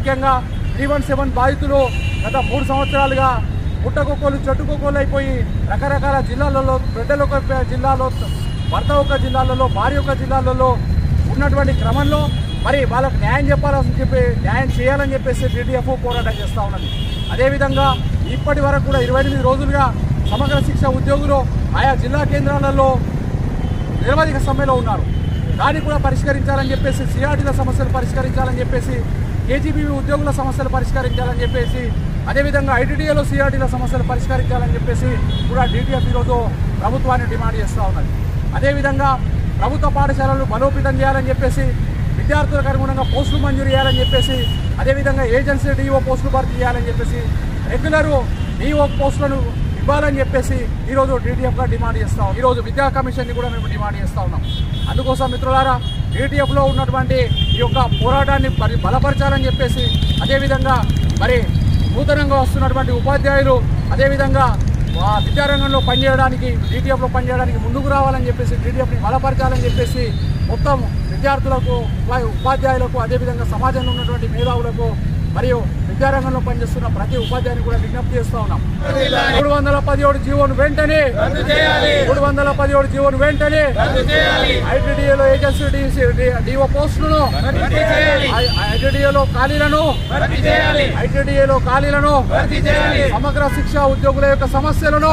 ముఖ్యంగా 317 బాధితులు గత 3 సంవత్సరాలుగా పుట్టకొక్కలు చెట్టుకొక్కలు అయిపోయి రకరకాల జిల్లాలలో, బిడ్డల ఒక జిల్లాలో, భర్త ఒక జిల్లాలలో, భార్య ఒక జిల్లాలలో ఉన్నటువంటి క్రమంలో మరి వాళ్ళకు న్యాయం న్యాయం చేయాలని చెప్పేసి DTF పోరాటం చేస్తూ ఉన్నది. అదేవిధంగా ఇప్పటి వరకు కూడా 28 రోజులుగా సమగ్ర శిక్ష ఉద్యోగులు ఆయా జిల్లా కేంద్రాలలో నిరవధిక సమ్మెలో ఉన్నారు. దాన్ని కూడా పరిష్కరించాలని చెప్పేసి, CRTల సమస్యలు పరిష్కరించాలని చెప్పేసి, KGBV ఉద్యోగుల సమస్యలు పరిష్కరించాలని చెప్పేసి, అదేవిధంగా ITDAలో CRTల సమస్యలు పరిష్కరించాలని చెప్పేసి కూడా DTF ఈరోజు ప్రభుత్వాన్ని డిమాండ్ చేస్తూ ఉన్నది. అదేవిధంగా ప్రభుత్వ పాఠశాలలు బలోపేతం చేయాలని చెప్పేసి, విద్యార్థులకు అనుగుణంగా పోస్టులు మంజూరు చేయాలని చెప్పేసి, అదేవిధంగా ఏజెన్సీ DO పోస్టులు భర్తీ చేయాలని చెప్పేసి, రెగ్యులర్ DO పోస్టులను ఇవ్వాలని చెప్పేసి ఈరోజు DTFగా డిమాండ్ చేస్తాం. ఈరోజు విద్యా కమిషన్ని కూడా మేము డిమాండ్ చేస్తూ ఉన్నాం. అందుకోసం మిత్రులారా, DTFలో ఉన్నటువంటి ఈ యొక్క పోరాటాన్ని బలపరచాలని చెప్పేసి, అదేవిధంగా మరి నూతనంగా వస్తున్నటువంటి ఉపాధ్యాయులు అదేవిధంగా విద్యారంగంలో పనిచేయడానికి, DTFలో పనిచేయడానికి ముందుకు రావాలని చెప్పేసి, DTFని బలపరచాలని చెప్పేసి మొత్తం విద్యార్థులకు, ఉపాధ్యాయులకు, అదేవిధంగా సమాజంలో ఉన్నటువంటి మేధావులకు మరియు విద్యారంగంలో పనిచేస్తున్న ప్రతి ఉపాధ్యాయుని కూడా విజ్ఞప్తి చేస్తూ ఉన్నాం. 317 జీవోను వెంటనే 317 జీవోను వెంటనే ITDAలో ఏజెన్సీ DO పోస్టులను, ITDAలో ఖాళీలను, సమగ్ర శిక్ష ఉద్యోగుల యొక్క సమస్యలను